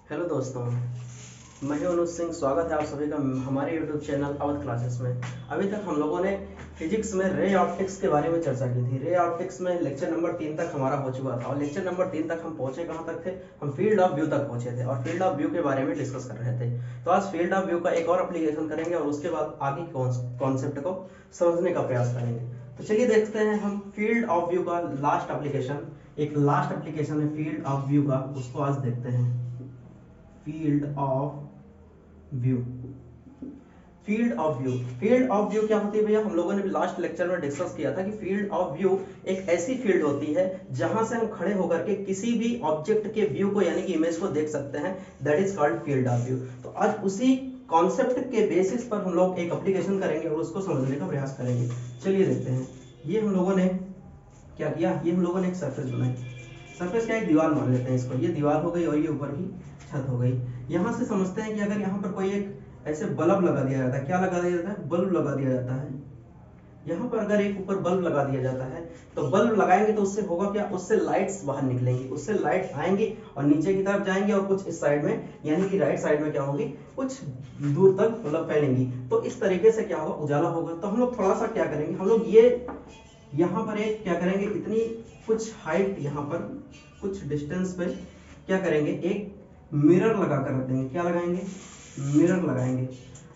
Hello दोस्तों, मैं हूं अनुज सिंह। स्वागत है आप सभी का हमारे यूट्यूब चैनल अवध क्लासेस में। अभी तक हम लोगों ने फिजिक्स में रे ऑप्टिक्स के बारे में चर्चा की थी। रे ऑप्टिक्स में लेक्चर नंबर 3 तक हमारा हो चुका था और लेक्चर नंबर 3 तक हम पहुंचे कहां तक थे? हम फील्ड ऑफ व्यू तक पहुंचे थे और फील्ड ऑफ व्यू के बारे में डिस्कस कर रहे थे। तो आज फील्ड ऑफ व्यू का एक और एप्लीकेशन करेंगे और उसके बाद आगे कॉन्सेप्ट को समझने का प्रयास करेंगे। तो चलिए देखते हैं हम फील्ड ऑफ व्यू का लास्ट एप्लीकेशन। एक लास्ट एप्लीकेशन है फील्ड ऑफ व्यू का, उसको आज देखते हैं। Field of view. Field of view, field of view क्या होती है भैया? हम लोगों ने लास्ट लेक्चर में डिस्कस किया था कि फील्ड ऑफ व्यू एक ऐसी फील्ड होती है जहां से हम खड़े होकर के किसी भी ऑब्जेक्ट के व्यू को यानी कि इमेज को देख सकते हैं। That is called field of view. तो आज उसी कॉन्सेप्ट के बेसिस पर हम लोग एक एप्लीकेशन करेंगे और उसको समझने का प्रयास करेंगे। चलिए देखते हैं। ये हम लोगों ने क्या किया, ये हम लोगों ने एक सरफेस बनाई। सरफेस क्या, एक दीवार मान लेते हैं इसको। ये दीवार हो गई और ये ऊपर की छत हो गई। यहाँ से समझते हैं कि अगर यहाँ पर कोई एक ऐसे बल्ब लगा दिया जाता है, क्या लगा दिया जाता है? बल्ब लगा दिया जाता है। यहाँ पर अगर एक ऊपर बल्ब लगा दिया जाता है तो बल्ब लगाएंगे तो उससे होगा क्या? उससे लाइट्स बाहर निकलेंगी, उससे लाइट आएंगी और नीचे की तरफ जाएंगी और कुछ इस साइड में यानी कि राइट साइड में क्या होगी? कुछ दूर तक मतलब फैलेंगी। तो इस तरीके से क्या होगा? उजाला होगा। तो हम लोग थोड़ा सा क्या करेंगे, हम लोग ये यहाँ पर एक क्या करेंगे, इतनी कुछ हाइट यहाँ पर कुछ डिस्टेंस पे क्या करेंगे, एक मिरर लगा कर रख देंगे। क्या लगाएंगे? मिरर लगाएंगे।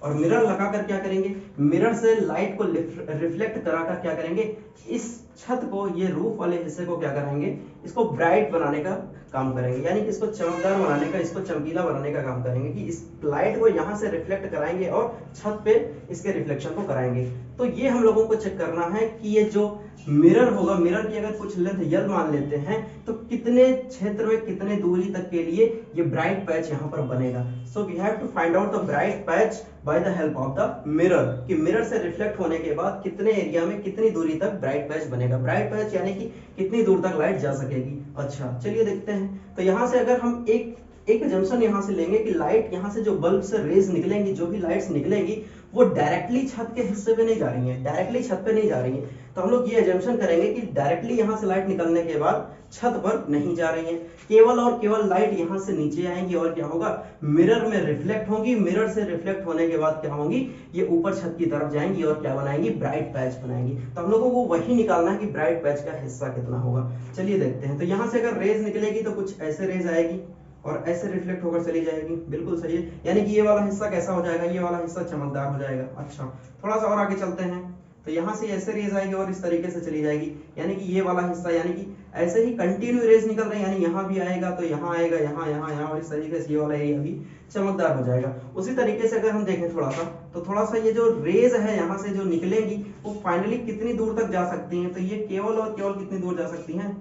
और मिरर लगाकर क्या करेंगे? मिरर से लाइट को रिफ्लेक्ट कराकर क्या करेंगे? इस छत को, ये रूफ वाले हिस्से को क्या करेंगे? इसको ब्राइट बनाने का काम करेंगे, यानी कि इसको चमकदार बनाने का, इसको चमकीला बनाने का काम करेंगे कि इस लाइट को यहाँ से रिफ्लेक्ट कराएंगे और छत पे इसके रिफ्लेक्शन को कराएंगे। तो ये हम लोगों को चेक करना है कि ये जो मिरर होगा, मिरर की अगर कुछ लेंथ यल मान लेते हैं तो कितने क्षेत्र में, कितने दूरी तक के लिए ये ब्राइट पैच यहाँ पर बनेगा। So we have to find out the bright patch by the help of the mirror, कि मिरर से रिफ्लेक्ट होने के बाद कितने एरिया में कितनी दूरी तक ब्राइट पैच बनेगा। ब्राइट पैच यानी कि कितनी दूर तक लाइट जा सकेगी। अच्छा चलिए देखते हैं। तो यहाँ से अगर हम एक जंक्शन यहाँ से लेंगे कि लाइट यहाँ से जो बल्ब से रेज निकलेंगी, जो भी लाइट्स निकलेंगी वो डायरेक्टली छत के हिस्से पे नहीं जा रही है, डायरेक्टली छत पे नहीं जा रही है। तो हम लोग ये एजम्पशन करेंगे कि डायरेक्टली यहाँ से लाइट निकलने के बाद छत पर नहीं जा रही है, केवल और केवल लाइट यहाँ से नीचे आएंगी और क्या होगा? मिरर में रिफ्लेक्ट होंगी। मिरर से रिफ्लेक्ट होने के बाद क्या होंगी? ये ऊपर छत की तरफ जाएंगी और क्या बनाएंगी? ब्राइट पैच बनाएंगी। तो हम लोगों को वही निकालना है कि ब्राइट पैच का हिस्सा कितना होगा। चलिए देखते हैं। तो यहाँ से अगर रेज निकलेगी तो कुछ ऐसे रेज आएगी और ऐसे रिफ्लेक्ट होकर चली जाएगी। बिल्कुल सही है, यानी कि ये वाला हिस्सा कैसा हो जाएगा? ये वाला हिस्सा चमकदार हो जाएगा। अच्छा थोड़ा सा और आगे चलते हैं। तो यहाँ से ऐसे रेज आएगी और इस तरीके से चली जाएगी, यानी कि ये वाला हिस्सा, यानी कि ऐसे ही कंटिन्यू रेज निकल रहे हैं, यानी यहाँ भी आएगा तो यहाँ आएगा, यहाँ यहाँ यहाँ, और इस तरीके से ये वाला एरिया भी चमकदार हो जाएगा। उसी तरीके से अगर हम देखें थोड़ा सा, तो थोड़ा सा ये जो रेज है यहाँ से जो निकलेंगी वो फाइनली कितनी दूर तक जा सकती हैं? तो ये केवल और केवल कितनी दूर जा सकती हैं?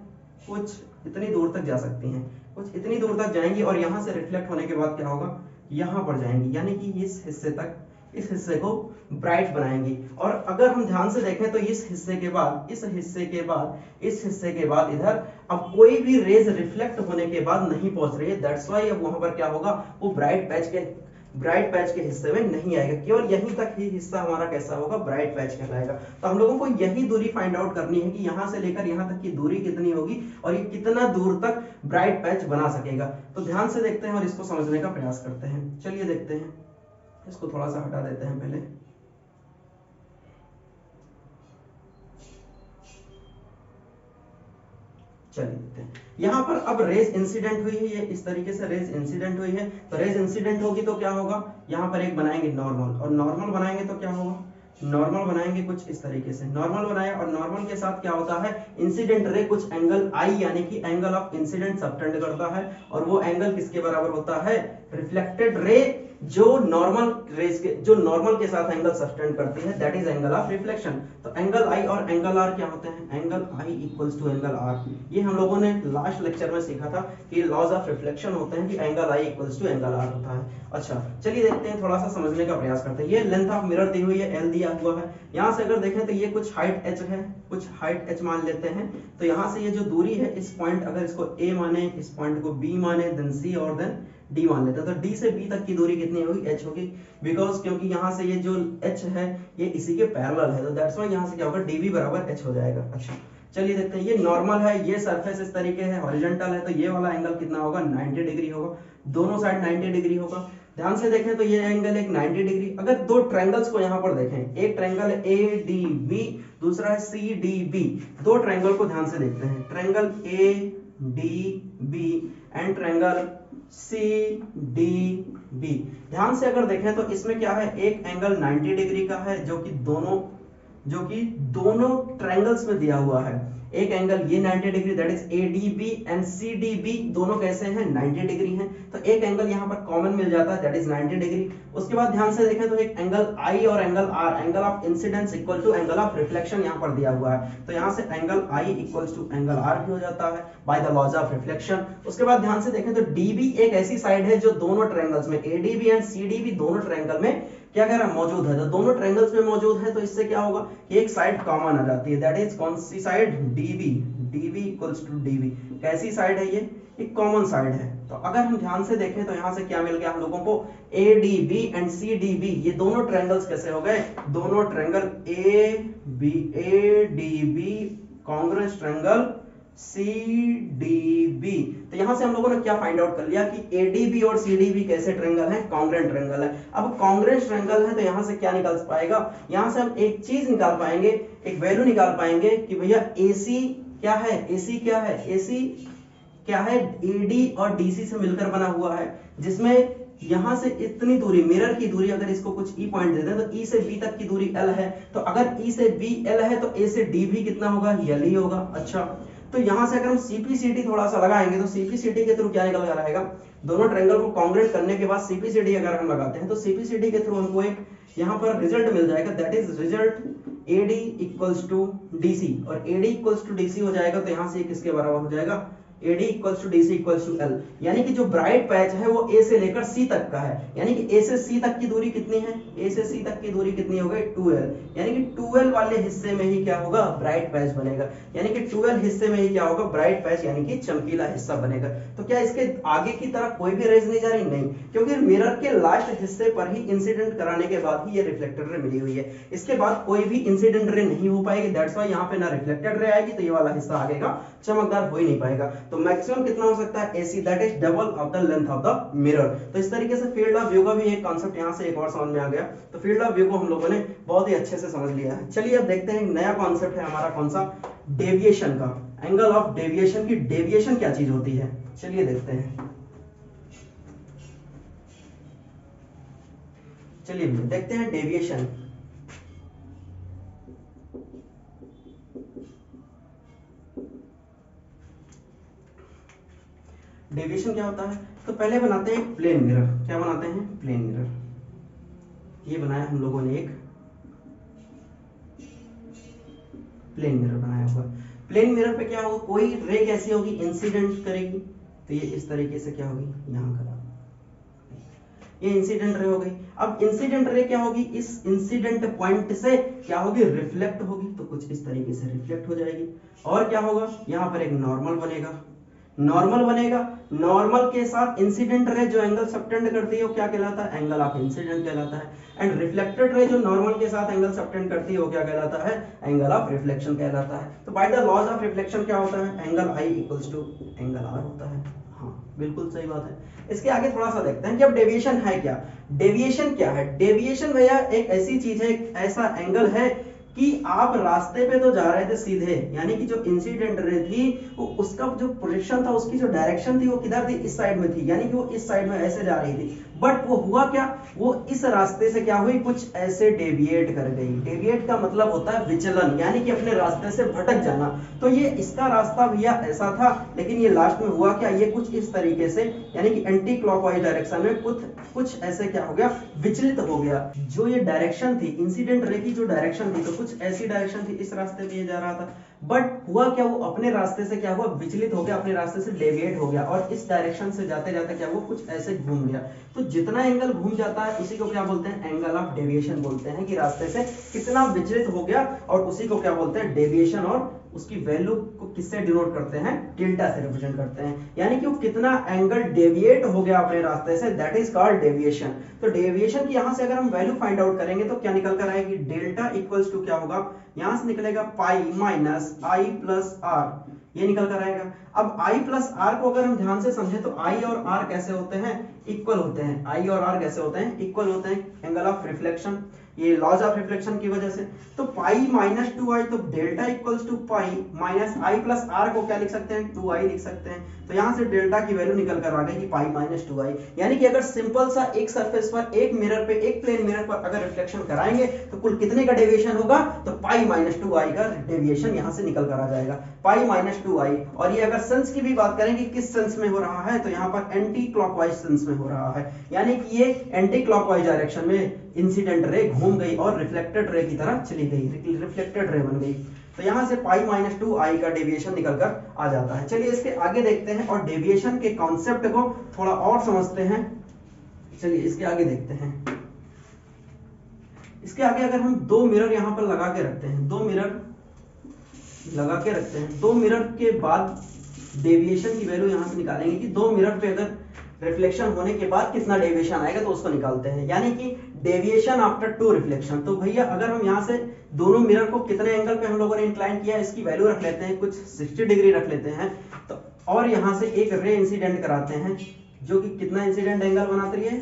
कुछ इतनी दूर तक जा सकती हैं, कुछ इतनी दूर तक जाएंगी और यहाँ से रिफ्लेक्ट होने के बाद क्या होगा? यहाँ पर जाएंगी, यानी कि इस हिस्से तक, इस हिस्से को ब्राइट बनाएंगी। और अगर हम ध्यान से देखें तो इस हिस्से के बाद, इस हिस्से के बाद, इस हिस्से के बाद इधर अब कोई भी रेज रिफ्लेक्ट होने के बाद नहीं पहुंच रही है। दैट्स वाई अब वहां पर क्या होगा? वो ब्राइट पैच के हिस्से में नहीं आएगा। केवल यहीं तक ही हिस्सा हमारा कैसा होगा? ब्राइट पैच कहलाएगा। तो हम लोगों को यही दूरी फाइंड आउट करनी है कि यहाँ से लेकर यहाँ तक की दूरी कितनी होगी और ये कितना दूर तक ब्राइट पैच बना सकेगा। तो ध्यान से देखते हैं और इसको समझने का प्रयास करते हैं। चलिए देखते हैं, इसको थोड़ा सा हटा देते हैं पहले। चलिए देखते हैं। यहाँ पर अब रेज इंसिडेंट हुई है, ये इस तरीके से रेज इंसिडेंट हुई है। तो रेज इंसिडेंट होगी तो क्या होगा? यहाँ पर एक बनाएंगे नॉर्मल, और नॉर्मल बनाएंगे तो क्या होगा? नॉर्मल बनाएंगे कुछ इस तरीके से। नॉर्मल बनाया और नॉर्मल के साथ क्या होता है? इंसिडेंट रे कुछ एंगल आई यानी कि एंगल ऑफ इंसिडेंट सबटेंड करता है, और वो एंगल किसके बराबर होता है? रिफ्लेक्टेड रे जो नॉर्मल के साथ एंगल सबटेंड करती है, that is angle of reflection. तो एंगल आई और एंगल आर क्या होते हैं? Angle I equals to angle R. ये हम लोगों ने लास्ट लेक्चर में सीखा था कि लॉज ऑफ रिफ्लेक्शन होते हैं कि angle I equals to angle R होता है। अच्छा चलिए देखते हैं, थोड़ा सा समझने का प्रयास करते हैं। ये लेंथ ऑफ मिरर दी हुई है, एल दिया हुआ है। यहाँ से अगर देखें तो ये कुछ हाइट एच है, कुछ हाइट एच मान लेते हैं। तो यहाँ से ये जो दूरी है, इस पॉइंट, अगर इसको ए माने, इस पॉइंट को बी माने, देन सी और देन डी मान लेते हैं। तो डी से बी तक की दूरी कितनी होगी? एच होगी, बिकॉज क्योंकि यहाँ से ये जो एच है ये इसी के पैरेलल है, तो दैट्स व्हाई यहाँ से क्या होगा? डीबी बराबर एच हो जाएगा। अच्छा चलिए देखते हैं, ये नॉर्मल है, ये सरफेस इस तरीके है, हॉरिजॉन्टल है, तो ये वाला एंगल कितना होगा 90 डिग्री होगा, दोनों साइड 90 डिग्री होगा। ध्यान से देखें तो ये एंगल एक 90 डिग्री। अगर दो ट्रायंगल्स को यहाँ पर देखें, एक ट्रायंगल है ADB, दूसरा है CDB, दो ट्रायंगल को ध्यान से देखते हैं, triangle ADB and triangle CDB। ध्यान से अगर देखें तो इसमें क्या है, एक एंगल 90 डिग्री का है जो कि दोनों ट्रायंगल्स में दिया हुआ है। एक एंगल ये 90 degree that is ADB and CDB, दोनों कैसे हैं 90 डिग्री हैं, तो एक एंगल यहाँ पर कॉमन मिल जाता है दैट इज 90 डिग्री। उसके बाद ध्यान से देखें तो एक एंगल I और angle R, angle of incidence equal to angle of reflection यहाँ पर दिया हुआ है, तो यहाँ से angle I equals to angle R भी हो जाता है by the laws of reflection. उसके बाद ध्यान से देखें तो DB एक ऐसी साइड है जो दोनों ट्रायंगल्स में, ADB एंड CDB दोनों ट्रायंगल में क्या कह रहा है मौजूद है, तो दोनों ट्रायंगल्स में मौजूद है, तो इससे क्या होगा कि एक साइड कॉमन आ जाती है दैट इज कौन सी side, DB equals to DB। कैसी साइड है ये, एक कॉमन साइड है। तो अगर हम ध्यान से देखें तो यहाँ से क्या मिल गया हम लोगों को, ADB एंड CDB, ये दोनों ट्रायंगल्स कैसे हो गए, दोनों triangle ADB congruent triangle CDB। तो यहां से हम लोगों ने क्या फाइंड आउट कर लिया कि ADB और CDB कैसे ट्रायंगल हैं, कॉन्ग्रुएंट ट्रायंगल है। अब कॉन्ग्रुएंट ट्रायंगल है तो यहां से क्या निकल पाएगा, यहां से हम एक चीज निकाल पाएंगे, एक वैल्यू निकाल पाएंगे कि भैया AC क्या है, AC क्या है, AC क्या है AD और DC से मिलकर बना हुआ है, जिसमें यहां से इतनी दूरी, मिरर की दूरी, अगर इसको कुछ E पॉइंट देते हैं तो E से B तक की दूरी L है, तो अगर E से B L है तो A से D भी कितना होगा, L ही होगा। अच्छा, तो यहां से अगर हम CPCD थोड़ा सा लगाएंगे तो CPCD के थ्रू क्या निकल कर आएगा, दोनों ट्रायंगल को कॉन्ग्रुएंट करने के बाद CPCD अगर हम लगाते हैं तो CPCD के थ्रू हमको एक यहाँ पर रिजल्ट मिल जाएगा that is result AD equals to DC, और AD इक्वल्स टू DC हो जाएगा तो यहाँ से किसके बराबर हो जाएगा, AD equals to DC equals to L, यानी कि जो ब्राइट पैच है वो A से लेकर C तक का है, यानी कि A से C तक की दूरी कितनी है, A से C तक की दूरी कितनी हो गई 2L, यानी कि 2L वाले हिस्से में ही क्या होगा, ब्राइट पैच बनेगा, यानी कि 2L हिस्से में ही क्या होगा, ब्राइट पैच यानी कि चमकीला हिस्सा बनेगा। तो क्या इसके आगे की तरफ कोई भी रेज नहीं जा रही, नहीं, क्योंकि मिरर के लास्ट हिस्से पर ही इंसिडेंट कराने के बाद ही ये रिफ्लेक्टेड रे मिली हुई है, इसके बाद कोई भी इंसिडेंट रे नहीं हो पाएगी, दैट्स व्हाई यहाँ पे ना रिफ्लेक्टेड रे आएगी, तो ये वाला हिस्सा आगे का चमकदार हो ही नहीं पाएगा। तो मैक्सिमम कितना हो सकता है AC, that is double of the length of the mirror. तो इस तरीके से फील्ड ऑफ व्यू का भी एक कॉन्सेप्ट यहाँ से एक और समझ में आ गया। तो फील्ड ऑफ व्यू को हम लोगों ने बहुत ही अच्छे से समझ लिया है। चलिए अब देखते हैं नया कॉन्सेप्ट है हमारा, कौन सा, डेविएशन का, एंगल ऑफ डेविएशन की, डेविएशन क्या चीज होती है, चलिए देखते हैं। चलिए देखते हैं डेविएशन। डेविएशन क्या होता है, तो पहले बनाते हैं प्लेन मिरर। क्या बनाते हैं, प्लेन मिरर। ये बनाया हम लोगों ने, एक प्लेन मिरर बनाया हुआ। प्लेन मिरर पे क्या होगा, कोई रे कैसी होगी, इंसिडेंट करेगी, तो ये इस तरीके से क्या होगी, यहाँ का ये इंसिडेंट रे हो गई। अब इंसिडेंट रे क्या होगी, इस इंसिडेंट पॉइंट से क्या होगी, रिफ्लेक्ट होगी, तो कुछ इस तरीके से रिफ्लेक्ट हो जाएगी। और क्या होगा, यहाँ पर एक नॉर्मल बनेगा, नॉर्मल के साथ इंसिडेंट रे जो एंगल सबटेंड करती है वो क्या कहलाता है, एंगल ऑफ इंसिडेंट कहलाता है। एंड रिफ्लेक्टेड रे जो नॉर्मल के साथ एंगल सबटेंड करती है वो क्या कहलाता है, एंगल ऑफ रिफ्लेक्शन कहलाता है। तो by the laws of reflection क्या होता है, angle I equals to angle R होता है। हाँ बिल्कुल सही बात है। इसके आगे थोड़ा सा देखते हैं कि अब डेविएशन है क्या। डेविएशन क्या है, डेविएशन भैया एक ऐसी चीज है, एक ऐसा एंगल है कि आप रास्ते पे तो जा रहे थे सीधे, यानी कि जो इंसिडेंट रे थी वो उसका जो प्रोजेक्शन था, उसकी जो डायरेक्शन थी वो किधर थी, इस साइड में थी, यानी कि वो इस साइड में ऐसे जा रही थी। बट वो हुआ क्या, वो इस रास्ते से क्या हुई, कुछ ऐसे डेविएट कर गई। डेविएट का मतलब होता है विचलन, यानी कि अपने रास्ते से भटक जाना। तो ये इसका रास्ता भैया ऐसा था, लेकिन ये लास्ट में हुआ क्या, ये कुछ इस तरीके से, यानी कि एंटी क्लॉकवाइज डायरेक्शन में कुछ ऐसे क्या हो गया, विचलित हो गया। जो ये डायरेक्शन थी, इंसिडेंट रे की जो डायरेक्शन थी, तो कुछ ऐसी डायरेक्शन थी, इस रास्ते पे ये जा रहा था। बट हुआ क्या, वो अपने रास्ते से क्या हुआ, विचलित हो गया, अपने रास्ते से डेविएट हो गया, और इस डायरेक्शन से जाते जाते क्या हुआ, कुछ ऐसे घूम गया। तो जितना एंगल घूम जाता है उसी को क्या बोलते हैं, एंगल ऑफ डेविएशन बोलते हैं, कि रास्ते से कितना विचलित हो गया, और उसी को क्या बोलते हैं, डेविएशन और उसकी वैल्यू को किससे डिनोट करते हैं, डेल्टा से रिप्रेजेंट करते हैं, यानी कि वो कितना एंगल डेविएट हो गया अपने रास्ते से, दैट इज कॉल्ड डेविएशन। तो डेविएशन की यहां से अगर हम वैल्यू फाइंड आउट करेंगे तो क्या निकल कर आएगी, डेल्टा इक्वल्स टू क्या होगा, यहां से निकलेगा pi minus I plus R, ये निकल कर आएगा। अब I प्लस आर को अगर हम ध्यान से समझें तो I और R कैसे होते हैं, इक्वल होते हैं। I और R कैसे होते हैं, इक्वल होते हैं, एंगल ऑफ रिफ्लेक्शन, ये लॉज ऑफ रिफ्लेक्शन की वजह से। तो पाई माइनस 2i, तो delta equals to pi minus I plus R को क्या लिख सकते हैं, 2i लिख सकते हैं। तो यहाँ से डेल्टा की वैल्यू निकल कर आ गई कि पाई माइनस 2i, यानी कि अगर सिंपल सा एक सरफेस पर, एक मिरर पे, एक प्लेन मिरर पर अगर रिफ्लेक्शन कराएंगे तो कुल कितने का डेविएशन होगा, तो पाई माइनस 2i का डेविएशन यहाँ से निकल कर आ जाएगा, पाई माइनस 2i। और ये अगर सेंस की भी बात करें कि किस सेंस में हो रहा है, तो यहाँ पर एंटी क्लॉकवाइज सेंस में हो रहा है, यानी कि ये एंटी क्लॉकवाइज डायरेक्शन में इंसिडेंट रे घूम गई और रिफ्लेक्टेड रे की तरह चली गई, रिफ्लेक्टेड रे बन गई। तो यहां से पाई माइनस 2i का डेविएशन निकल कर आ जाता है। चलिए इसके आगे देखते हैं और डेविएशन के कॉन्सेप्ट को थोड़ा और समझते हैं। चलिए इसके आगे देखते हैं। इसके आगे अगर हम दो मिरर यहां पर लगा के रखते हैं, दो मिरर लगा के रखते हैं, दो मिरर के बाद डेविएशन की वैल्यू यहां से निकालेंगे कि दो मिरर पे अगर रिफ्लेक्शन होने के बाद कितना डेविएशन आएगा, तो उसको निकालते हैं, यानी कि डेविएशन आफ्टर टू रिफ्लेक्शन। तो भैया अगर हम यहाँ से दोनों मिरर को कितने एंगल पे हम लोगों ने इंक्लाइन किया, इसकी वैल्यू रख लेते हैं, कुछ 60 डिग्री रख लेते हैं। तो और यहाँ से एक रे इंसिडेंट कराते हैं जो कि कितना इंसिडेंट एंगल बना रही है,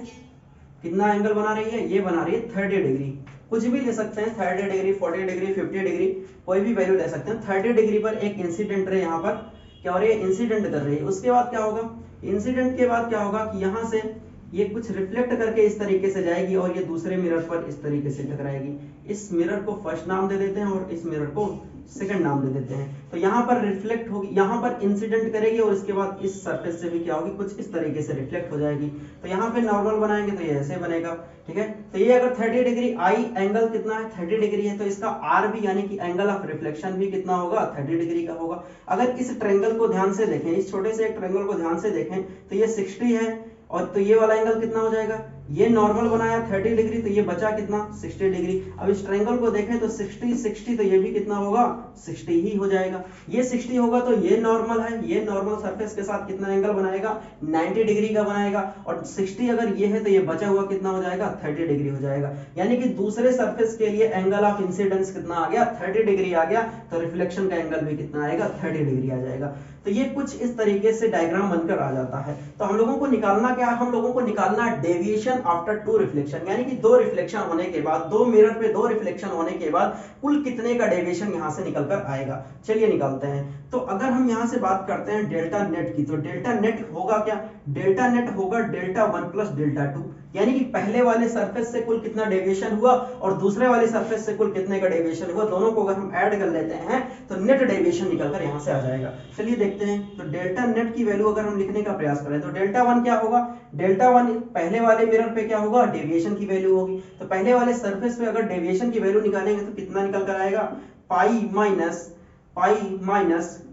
कितना एंगल बना रही है, ये बना रही है 30 डिग्री। कुछ भी ले सकते हैं, 30 डिग्री, 40 डिग्री, 50 डिग्री, कोई भी वैल्यू ले सकते हैं। 30 डिग्री पर एक इंसिडेंट रे यहाँ पर क्या हो रही है, इंसिडेंट कर रही है। उसके बाद क्या होगा, इंसिडेंट के बाद क्या होगा कि यहाँ से ये कुछ रिफ्लेक्ट करके इस तरीके से जाएगी और ये दूसरे मिरर पर इस तरीके से टकराएगी। इस मिरर को फर्स्ट नाम दे देते हैं और इस मिरर को सेकंड नाम दे देते हैं। तो यहाँ पर रिफ्लेक्ट होगी, यहाँ पर इंसिडेंट करेगी और इसके बाद इस सरफेस से भी क्या होगी, कुछ इस तरीके से रिफ्लेक्ट हो जाएगी। तो यहाँ पे नॉर्मल बनाएंगे तो ये ऐसे बनेगा, ठीक है। तो ये अगर 30 डिग्री आई एंगल कितना है, 30 डिग्री है, तो इसका आर भी यानी कि एंगल ऑफ रिफ्लेक्शन भी कितना होगा, 30 डिग्री का होगा। अगर इस ट्रायंगल को ध्यान से देखें, इस छोटे से एक ट्रायंगल को ध्यान से देखें तो ये 60 है, और तो ये वाला एंगल कितना हो जाएगा, ये नॉर्मल बनाया 30 डिग्री, तो ये बचा कितना, 60 डिग्री। अब इस ट्रायंगल को देखें तो 60 60, तो ये भी कितना होगा, 60 ही हो जाएगा। ये 60 होगा तो ये नॉर्मल है, ये नॉर्मल सरफेस के साथ कितना एंगल बनाएगा, 90 डिग्री का बनाएगा। और 60 अगर ये है तो ये बचा हुआ कितना हो जाएगा, 30 डिग्री हो जाएगा। यानी कि दूसरे सरफेस के लिए एंगल ऑफ इंसिडेंस कितना आ गया, 30 डिग्री आ गया, तो रिफ्लेक्शन का एंगल भी कितना आएगा, 30 डिग्री आ जाएगा। तो ये कुछ इस तरीके से डायग्राम बनकर आ जाता है। तो हम लोगों को निकालना क्या है, हम लोगों को निकालना डेविएशन आफ्टर टू रिफ्लेक्शन, यानी कि दो रिफ्लेक्शन होने के बाद, दो मिरर पे दो रिफ्लेक्शन होने के बाद कुल कितने का डेविएशन यहां से निकल कर आएगा। चलिए निकालते हैं। तो अगर हम यहां से बात करते हैं डेल्टा नेट की, तो डेल्टा नेट होगा क्या, डेल्टा नेट होगा डेल्टा 1 प्लस डेल्टा 2, यानी कि पहले वाले सरफेस से कुल कितना डेविएशन हुआ और दूसरे वाले सरफेस से कुल कितने का डेविएशन हुआ, दोनों को अगर हम ऐड कर लेते हैं तो नेट डेविएशन निकलकर यहां से आ जाएगा। चलिए देखते हैं। तो डेल्टा नेट की वैल्यू अगर हम लिखने का प्रयास करें तो डेल्टा 1 क्या होगा, डेल्टा 1 पहले वाले मिरर पे क्या होगा, डेविएशन की वैल्यू होगी। तो पहले वाले सरफेस पे अगर डेविएशन की वैल्यू निकालेंगे तो कितना निकल कर आएगा, पाई माइनस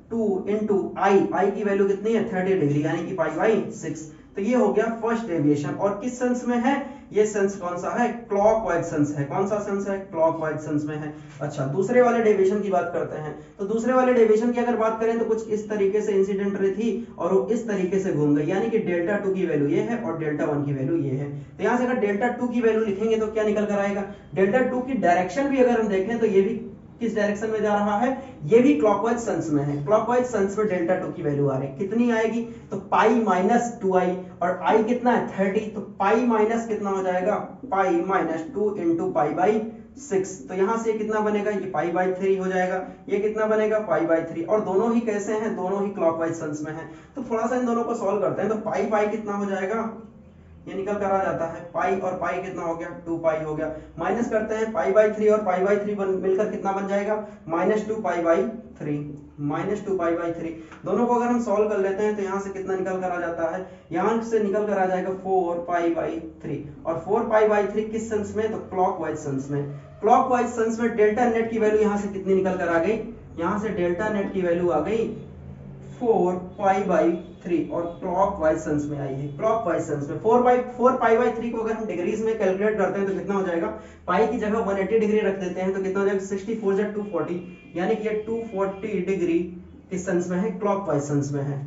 2 इंटू आई की वैल्यू कितनी है, 30 डिग्री, यानी कि पाई बाई 6। तो ये हो गया फर्स्ट डेविएशन। और किस सेंस में है, ये सेंस कौन सा है, क्लॉकवाइज सेंस है। कौन सा सेंस है, क्लॉकवाइज सेंस में है। अच्छा, दूसरे वाले डेविएशन की बात करते हैं। तो दूसरे वाले डेविएशन की अगर बात करें तो कुछ इस तरीके से इंसिडेंट रे थी और वो इस तरीके से घूम गई, यानी कि डेल्टा 2 की वैल्यू ये है और डेल्टा 1 की वैल्यू ये है। तो यहाँ से अगर डेल्टा 2 की वैल्यू लिखेंगे तो क्या निकल कर आएगा, डेल्टा 2 की डायरेक्शन भी अगर हम देखें तो ये भी किस डायरेक्शन में जा रहा है, ये भी क्लॉकवाइज सेंस में है। क्लॉकवाइज सेंस में डेल्टा 2 की वैल्यू आ रही है, कितनी आएगी, तो पाई माइनस 2i, और i कितना है 30, तो पाई माइनस कितना हो जाएगा, pi minus 2 into pi by 6। तो यहां से कितना बनेगा, ये पाई बाई 3 हो जाएगा, ये कितना बनेगा, पाई बाई 3। और दोनों ही कैसे हैं, दोनों ही क्लॉकवाइज सेंस में हैं। तो थोड़ा सा इन दोनों को सॉल्व करते हैं। तो पाई पाई कितना हो जाएगा, ये निकल कर आ जाता है, पाई और पाई कितना हो गया, 2 पाई हो गया। माइनस करते हैं, पाई बाई 3 और पाई बाई 3 मिलकर कितना बन जाएगा, minus 2 pi by 3, minus 2 pi by 3। दोनों को अगर हम सॉल्व कर लेते हैं तो यहाँ से कितना निकल कर आ जाता है, यहाँ से निकल कर आ जाएगा 4 पाई बाई 3। और 4 पाई बाई 3 किस सेंस में, तो क्लॉकवाइज सेंस में। क्लॉकवाइज सेंस में डेल्टा नेट की वैल्यू यहाँ से कितनी निकल कर आ गई, यहाँ से डेल्टा नेट की वैल्यू आ गई 4 पाई बाई 3 और क्लॉकवाइज सेंस में आई है, क्लॉकवाइज सेंस में 4 पाई/3 को अगर हम डिग्रीज में कैलकुलेट करते हैं तो कितना हो जाएगा, पाई की जगह 180 डिग्री रख देते हैं तो कितना हो जाएगा 64 × 240, यानी कि ये 240 डिग्री किस सेंस में है, क्लॉकवाइज सेंस में है।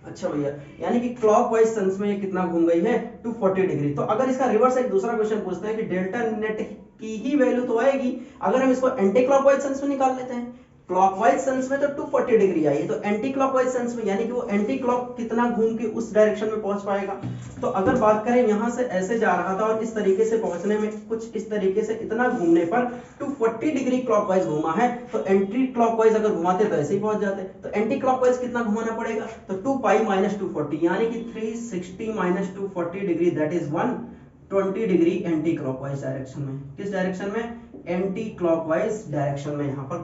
अच्छा भैया, यानी कि क्लॉकवाइज सेंस में ये कितना घूम गई है, 240 डिग्री। तो अगर इसका रिवर्स एक दूसरा क्वेश्चन पूछते हैं कि डेल्टा नेट की ही वैल्यू तो आएगी, अगर हम इसको एंटी क्लॉकवाइज सेंस में निकाल लेते हैं, क्लॉकवाइज सेंस में तो 240 डिग्री आई है, तो एंटी क्लॉकवाइज सेंस में यानी कि वो एंटी क्लॉक कितना घूम के उस डायरेक्शन में पहुंच पाएगा। तो अगर बात करें यहां से ऐसे जा रहा था और इस तरीके से पहुंचने में कुछ इस तरीके से इतना घूमने पर 240 डिग्री क्लॉकवाइज घूमा है, तो एंटी क्लॉकवाइज अगर घुमाते तो ऐसे ही पहुंच जाते। तो एंटी क्लॉकवाइज कितना घुमाना पड़ेगा, तो 2 पाई - 240 यानी कि 360 - 240 degree, that is 120 degree anti clockwise direction में। किस डायरेक्शन में, एंटी क्लॉकवाइज डायरेक्शन में यहां पर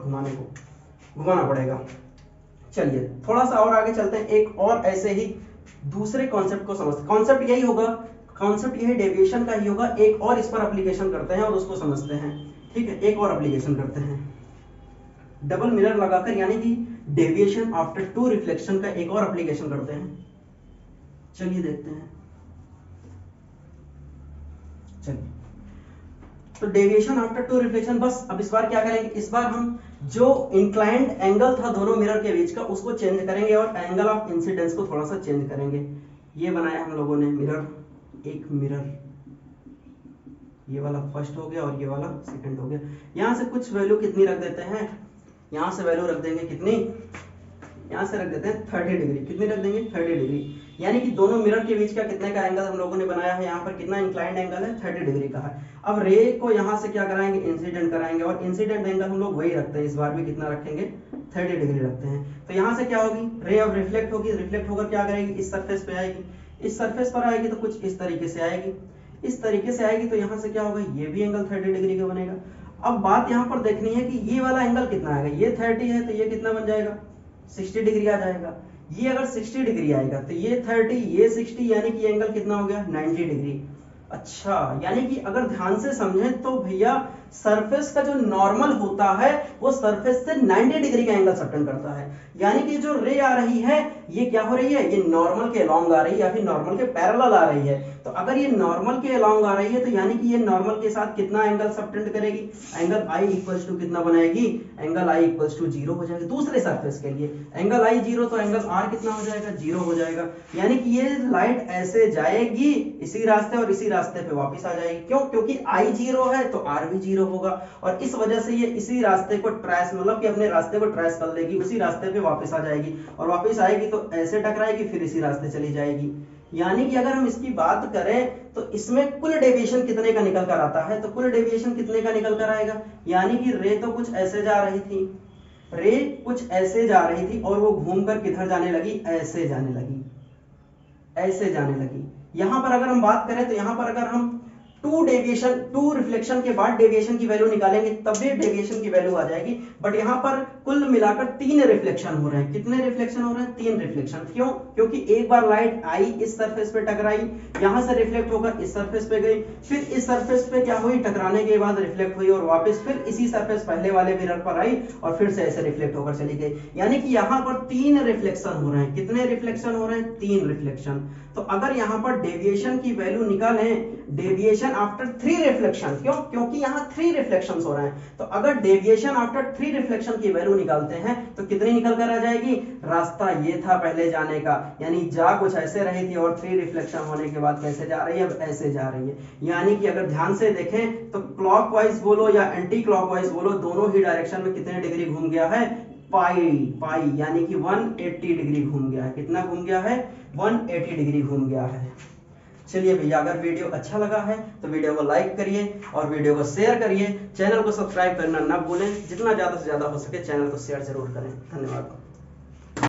घुमाना पड़ेगा। चलिए थोड़ा सा और आगे चलते हैं, एक और ऐसे ही दूसरे कॉन्सेप्ट को समझते हैं। कॉन्सेप्ट यही होगा, कॉन्सेप्ट यही डेविएशन का ही होगा, एक और इस पर एप्लीकेशन करते हैं और उसको समझते हैं। ठीक है, एक और एप्लीकेशन करते हैं डबल मिरर लगाकर, यानी कि डेविएशन आफ्टर 2 रिफ्लेक्शन का एक और एप्लीकेशन करते हैं। चलिए देखते हैं। चलिए, तो डेविएशन आफ्टर 2 रिफ्लेक्शन, बस अब इस बार क्या करेंगे, इस बार हम जो इंक्लाइंड एंगल था दोनों मिरर के बीच का उसको चेंज करेंगे और एंगल ऑफ इंसिडेंस को थोड़ा सा चेंज करेंगे। ये बनाया हम लोगों ने मिरर, एक मिरर, ये वाला फर्स्ट हो गया और ये वाला सेकंड हो गया। यहां से कुछ वैल्यू कितनी रख देते हैं, यहां से वैल्यू रख देंगे कितनी, यहां से रख देते हैं 30 डिग्री। कितनी रख देंगे, 30 डिग्री, यानी कि दोनों मिरर के बीच का कितने का एंगल हम लोगों ने बनाया है, यहाँ पर कितना इंक्लाइंड एंगल है, 30 डिग्री का है। अब रे को यहाँ से क्या कराएंगे, इंसिडेंट कराएंगे, और इंसिडेंट एंगल हम लोग वही रखते हैं, इस बार भी कितना रखेंगे, 30 डिग्री रखते हैं। तो यहाँ से क्या होगी, रे अब रिफ्लेक्ट होगी, रिफ्लेक्ट होकर क्या करेगी, इस सरफेस पे आएगी, इस सरफेस पर आएगी तो कुछ इस तरीके से आएगी, इस तरीके से आएगी, तो यहाँ से क्या होगा, ये भी एंगल 30 डिग्री का बनेगा। अब बात यहाँ पर देखनी है कि ये वाला एंगल कितना आएगा, ये 30 है तो ये कितना बन जाएगा, 60 डिग्री आ जाएगा। ये अगर 60 डिग्री आएगा तो ये 30, ये 60, यानी कि एंगल कितना हो गया, 90 डिग्री। अच्छा, यानी कि अगर ध्यान से समझें तो भैया सरफेस का जो नॉर्मल होता है वो सरफेस से 90 डिग्री का एंगल सबटेंड करता है, यानी कि जो रे आ रही है ये क्या हो रही है, ये नॉर्मल के अलोंग आ रही है या फिर नॉर्मल के पैरेलल आ रही है। तो अगर ये नॉर्मल के अलोंग आ रही है तो यानी कि ये नॉर्मल के साथ कितना एंगल सबटेंड करेगी, एंगल आई इक्वल्स टू कितना बनाएगी, एंगल आई इक्वल्स टू 0 हो जाएगा। दूसरे सरफेस के लिए एंगल आई 0 तो एंगल आर कितना हो जाएगा, 0 हो जाएगा, यानी कि ये लाइट ऐसे जाएगी इसी रास्ते और इसी रास्ते पे वापस आ जाएगी। क्यों, क्योंकि आई 0 है तो आर भी 0 होगा, और इस वजह से ये इसी रास्ते को ट्रेस, मतलब कि अपने रास्ते को ट्रेस कर लेगी, उसी रास्ते पे वापस आ जाएगी, और वापस आएगी तो ऐसे टकराएगी फिर इसी रास्ते चली जाएगी। यानी कि अगर हम इसकी बात करें तो इसमें कुल डेविएशन कितने का निकल कर आता है, तो कुल डेविएशन कितने का निकल कर आएगा, यानी कि रे तो कुछ ऐसे जा रही थी, रे कुछ ऐसे जा रही थी और वो घूमकर किधर जाने लगी, ऐसे जाने लगी, ऐसे जाने लगी। यहां पर अगर हम बात करें तो यहां पर अगर हम 2 रिफ्लेक्शन के बाद डेविएशन की वैल्यू निकालेंगे तब भी डेविएशन की वैल्यू आ जाएगी, बट यहां पर कुल मिलाकर 3 रिफ्लेक्शन हो रहे हैं। कितने रिफ्लेक्शन हो रहे हैं, 3 रिफ्लेक्शन। क्यों, क्योंकि एक बार लाइट आई, इस सरफेस पे टकराई, यहां से रिफ्लेक्ट होकर इस सरफेस पे गई, फिर इस सरफेस पे क्या हुई, टकराने के बाद रिफ्लेक्ट हुई और वापस फिर इसी सरफेस पहले वाले मिरर पर आई और फिर से ऐसे रिफ्लेक्ट होकर चली गई, यानी कि यहां पर 3 रिफ्लेक्शन हो रहे हैं। कितने रिफ्लेक्शन हो रहे हैं, 3 रिफ्लेक्शन। तो अगर यहां पर डेविएशन की वैल्यू निकालें, डेविएशन आफ्टर 3 रिफ्लेक्शन, क्यों, क्योंकि यहां 3 रिफ्लेक्शंस हो रहे हैं, तो अगर डेविएशन आफ्टर 3 रिफ्लेक्शन की वैल्यू निकालते हैं तो कितनी निकल कर आ जाएगी, रास्ता ये था पहले जाने का, यानी जा कुछ ऐसे रही थी और 3 रिफ्लेक्शन होने के बाद कैसे जा रही है, अब ऐसे जा रही है। यानी कि अगर ध्यान से देखें तो क्लॉकवाइज बोलो या एंटी क्लॉकवाइज बोलो, दोनों ही डायरेक्शन में कितने डिग्री घूम गया है, पाई, यानी कि 180 डिग्री घूम गया है। कितना घूम गया है, 180 डिग्री घूम गया है। चलिए भैया, अगर वीडियो अच्छा लगा है तो वीडियो को लाइक करिए और वीडियो को शेयर करिए, चैनल को सब्सक्राइब करना ना भूलें, जितना ज़्यादा से ज़्यादा हो सके चैनल को शेयर जरूर करें। धन्यवाद।